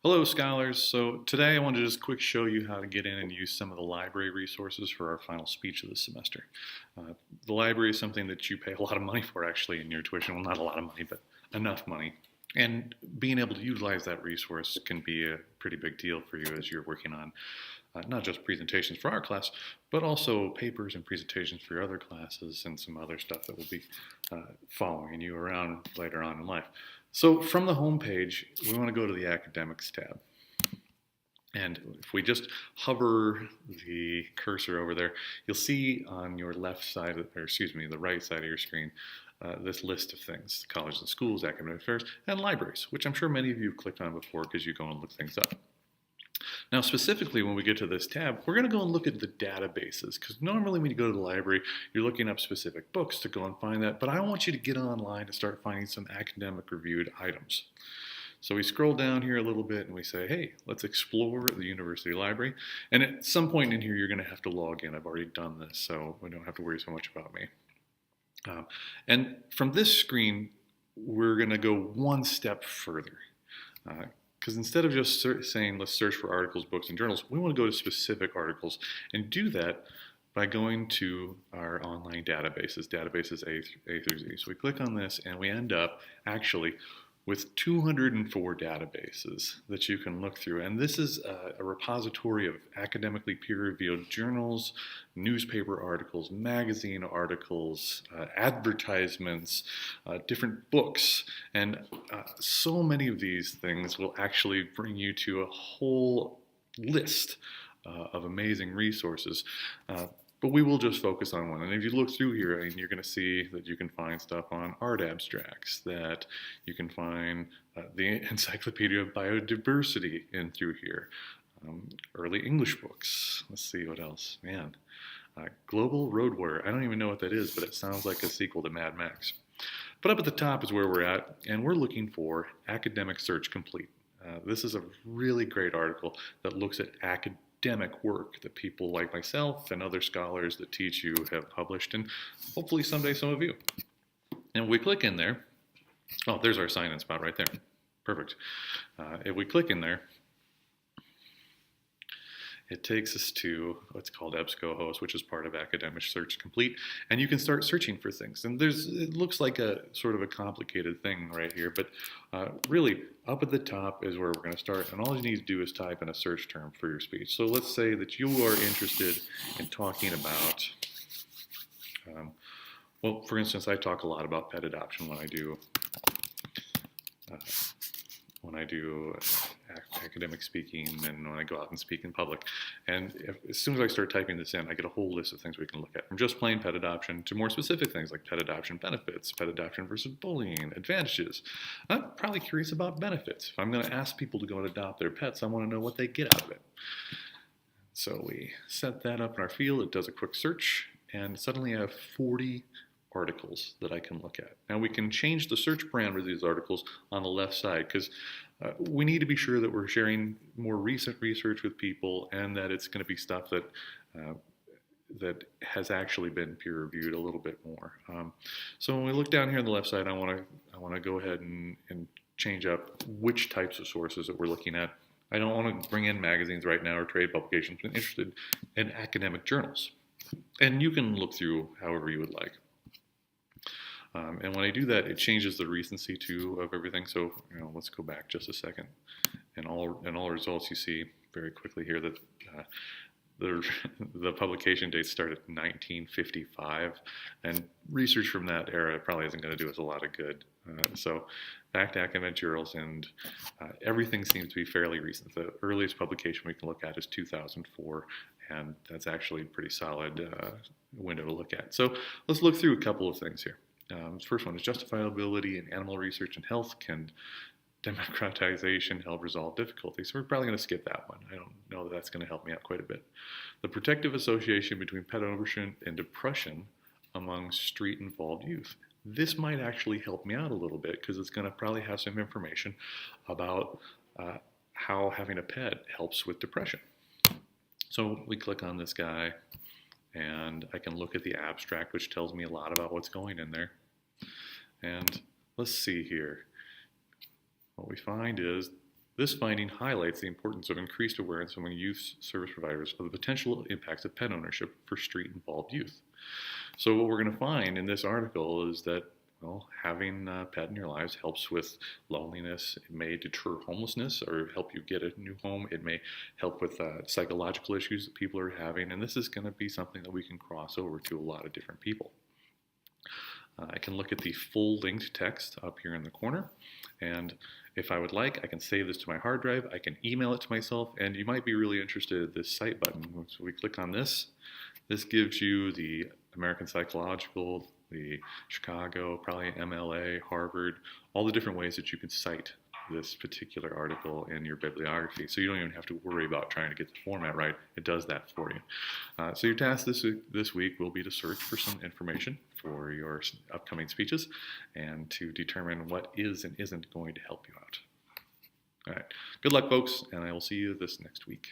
Hello, scholars. So today I wanted to just quick show you how to get in and use some of the library resources for our final speech of the semester. The library is something that you pay a lot of money for actually in your tuition. Well, not a lot of money, but enough money. And being able to utilize that resource can be a pretty big deal for you as you're working on not just presentations for our class, but also papers and presentations for your other classes and some other stuff that will be following you around later on in life. So from the home page, we want to go to the Academics tab. And if we just hover the cursor over there, you'll see on your left side, or excuse me, the right side of your screen, this list of things: colleges and schools, academic affairs, and libraries, which I'm sure many of you have clicked on before because you go and look things up. Now, specifically, when we get to this tab, we're going to go and look at the databases, because normally when you go to the library, you're looking up specific books to go and find that, but I want you to get online and start finding some academic reviewed items. So we scroll down here a little bit and we say, hey, let's explore the university library. And at some point in here, you're going to have to log in. I've already done this, so we don't have to worry so much about me. And from this screen, we're going to go one step further. Because instead of just saying, let's search for articles, books, and journals, we want to go to specific articles and do that by going to our online databases A through Z. So we click on this and we end up actually with 204 databases that you can look through. And this is a repository of academically peer-reviewed journals, newspaper articles, magazine articles, advertisements, different books. And so many of these things will actually bring you to a whole list of amazing resources. But we will just focus on one. And if you look through here, you're going to see that you can find stuff on art abstracts, that you can find the Encyclopedia of Biodiversity in through here, early English books. Let's see what else. Man, Global Road Warrior. I don't even know what that is, but it sounds like a sequel to Mad Max. But up at the top is where we're at, and we're looking for Academic Search Complete. This is a really great article that looks at academic work that people like myself and other scholars that teach you have published, and hopefully someday some of you. And we click in there. Oh, there's our sign-in spot right there. Perfect. If we click in there, it takes us to what's called EBSCOhost, which is part of Academic Search Complete, and you can start searching for things. And it looks like a sort of a complicated thing right here, but really up at the top is where we're going to start, and all you need to do is type in a search term for your speech. So let's say that you are interested in talking about, well, for instance, I talk a lot about pet adoption when I do academic speaking and when I go out and speak in public. And as soon as I start typing this in, I get a whole list of things we can look at, from just plain pet adoption to more specific things like pet adoption benefits, pet adoption versus bullying, advantages. I'm probably curious about benefits. If I'm going to ask people to go and adopt their pets, I want to know what they get out of it. So we set that up in our field. It does a quick search, and suddenly I have 40 articles that I can look at. Now we can change the search parameter of these articles on the left side, because we need to be sure that we're sharing more recent research with people and that it's going to be stuff that that has actually been peer reviewed a little bit more. So when we look down here on the left side, I want to go ahead and change up which types of sources that we're looking at. I don't want to bring in magazines right now or trade publications. I'm interested in academic journals, and you can look through however you would like. And when I do that, it changes the recency too of everything. So let's go back just a second. In all results, you see very quickly here that the publication dates start at 1955, and research from that era probably isn't going to do us a lot of good. So back to academic journals, and everything seems to be fairly recent. The earliest publication we can look at is 2004, and that's actually a pretty solid window to look at. So let's look through a couple of things here. The first one is justifiability in animal research and health. Can democratization help resolve difficulties? So we're probably going to skip that one. I don't know that that's going to help me out quite a bit. The protective association between pet ownership and depression among street-involved youth. This might actually help me out a little bit, because it's going to probably have some information about how having a pet helps with depression. So we click on this guy, and I can look at the abstract, which tells me a lot about what's going in there. And let's see here. What we find is This finding highlights the importance of increased awareness among youth service providers of the potential impacts of pet ownership for street-involved youth. So what we're going to find in this article is that, well, having a pet in your lives helps with loneliness. It may deter homelessness or help you get a new home. It may help with psychological issues that people are having. And this is going to be something that we can cross over to a lot of different people. I can look at the full linked text up here in the corner. And if I would like, I can save this to my hard drive. I can email it to myself. And you might be really interested in this cite button. So we click on this. This gives you the American Psychological, the Chicago, probably MLA, Harvard, all the different ways that you can cite this particular article in your bibliography. So you don't even have to worry about trying to get the format right. It does that for you. So your task this week will be to search for some information for your upcoming speeches and to determine what is and isn't going to help you out. All right. Good luck, folks, and I will see you this next week.